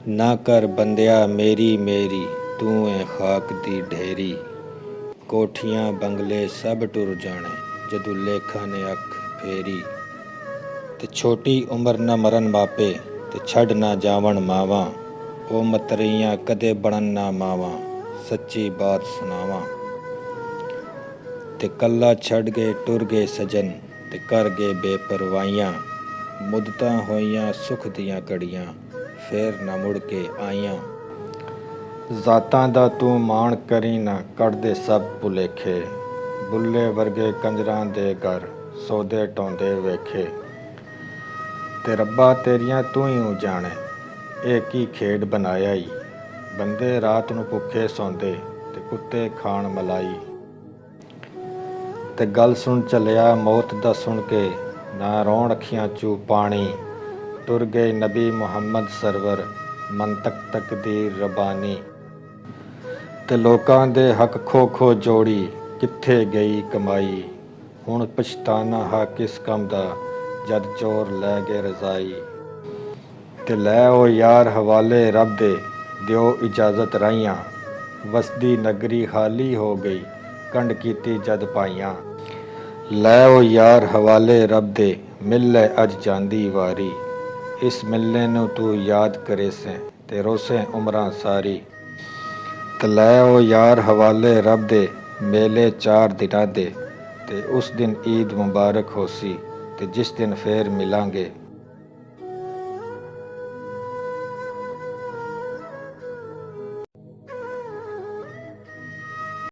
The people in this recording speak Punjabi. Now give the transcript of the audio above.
ਨਾ ਕਰ ਬੰਦਿਆ ਮੇਰੀ ਮੇਰੀ, ਤੂੰ ਏ ਖਾਕ ਦੀ ਢੇਰੀ। ਕੋਠੀਆਂ ਬੰਗਲੇ ਸਭ ਟੁਰ ਜਾਣੇ, ਜਦੋਂ ਲੇਖਾਂ ਨੇ ਅੱਖ ਫੇਰੀ। ਤੇ ਛੋਟੀ ਉਮਰ ਨਾ ਮਰਨ ਮਾਪੇ, ਤੇ ਛੱਡ ਨਾ ਜਾਵਣ ਮਾਵਾਂ। ਉਹ ਮਤਰਈਆਂ ਕਦੇ ਬਣਨ ਨਾ ਮਾਵਾਂ, ਸੱਚੀ ਬਾਤ ਸੁਣਾਵਾਂ। ਤੇ ਕੱਲਾ ਛੱਡ ਗਏ ਟੁਰ ਗਏ ਸਜਨ, ਤੇ ਕਰ ਗਏ ਬੇਪਰਵਾਹੀਆਂ। ਮੁੱਦਤਾਂ ਹੋਈਆਂ ਸੁੱਖ ਦੀਆਂ ਘੜੀਆਂ, ਫੇਰ ਨਾ ਮੁੜ ਕੇ ਆਈਆਂ। ਜ਼ਾਤਾਂ ਦਾ ਤੂੰ ਮਾਣ ਕਰੀ ਨਾ, ਕੱਢਦੇ ਸਭ ਭੁਲੇਖੇ। ਬੁੱਲੇ ਵਰਗੇ ਕੰਜਰਾਂ ਦੇ ਘਰ, ਸੌਦੇ ਢਾਉਂਦੇ ਵੇਖੇ। ਤੇ ਰੱਬਾ ਤੇਰੀਆਂ ਤੂੰ ਹੀ ਜਾਣੇ, ਇਹ ਕੀ ਖੇਡ ਬਣਾਇਆ ਈ। ਬੰਦੇ ਰਾਤ ਨੂੰ ਭੁੱਖੇ ਸੌਂਦੇ, ਤੇ ਕੁੱਤੇ ਖਾਣ ਮਲਾਈ। ਤੇ ਗੱਲ ਸੁਣ ਚੱਲਿਆ ਮੌਤ ਦਾ ਸੁਣ ਕੇ, ਨਾ ਰੌਣ ਅੱਖੀਆਂ ਚੋਂ ਪਾਣੀ। ਟੁਰ ਗਏ ਨਬੀ ਮੁਹੰਮਦ ਸਰਵਰ, ਮੰਤਕ ਤਕਦੀਰ ਰਬਾਨੀ। ਤੇ ਲੋਕਾਂ ਦੇ ਹੱਕ ਖੋ ਖੋ ਜੋੜੀ, ਕਿੱਥੇ ਗਈ ਕਮਾਈ। ਹੁਣ ਪਛਤਾਨਾ ਹਾਂ ਕਿਸ ਕੰਮ ਦਾ, ਜਦ ਚੋਰ ਲੈ ਗਏ ਰਜ਼ਾਈ। ਤੇ ਲੈ ਉਹ ਯਾਰ ਹਵਾਲੇ ਰੱਬ ਦੇ, ਦਿਓ ਇਜਾਜ਼ਤ ਰਾਹੀਆਂ। ਵਸਦੀ ਨਗਰੀ ਖਾਲੀ ਹੋ ਗਈ, ਕੰਡ ਕੀਤੀ ਜਦ ਪਾਈਆਂ। ਲੈ ਉਹ ਯਾਰ ਹਵਾਲੇ ਰੱਬ ਦੇ, ਮਿਲ ਲੈ ਅੱਜ ਜਾਂਦੀ ਵਾਰੀ। ਇਸ ਮਿਲਨੇ ਨੂੰ ਤੂੰ ਯਾਦ ਕਰੇ ਸੈਂ, ਤੇ ਰੋਸੇ ਉਮਰਾਂ ਸਾਰੀ। ਤੇ ਲੈ ਉਹ ਯਾਰ ਹਵਾਲੇ ਰੱਬ ਦੇ, ਮੇਲੇ 4 ਦਿਨਾਂ ਦੇ। ਤੇ ਉਸ ਦਿਨ ਈਦ ਮੁਬਾਰਕ ਹੋਸੀ, ਤੇ ਜਿਸ ਦਿਨ ਫੇਰ ਮਿਲਾਂਗੇ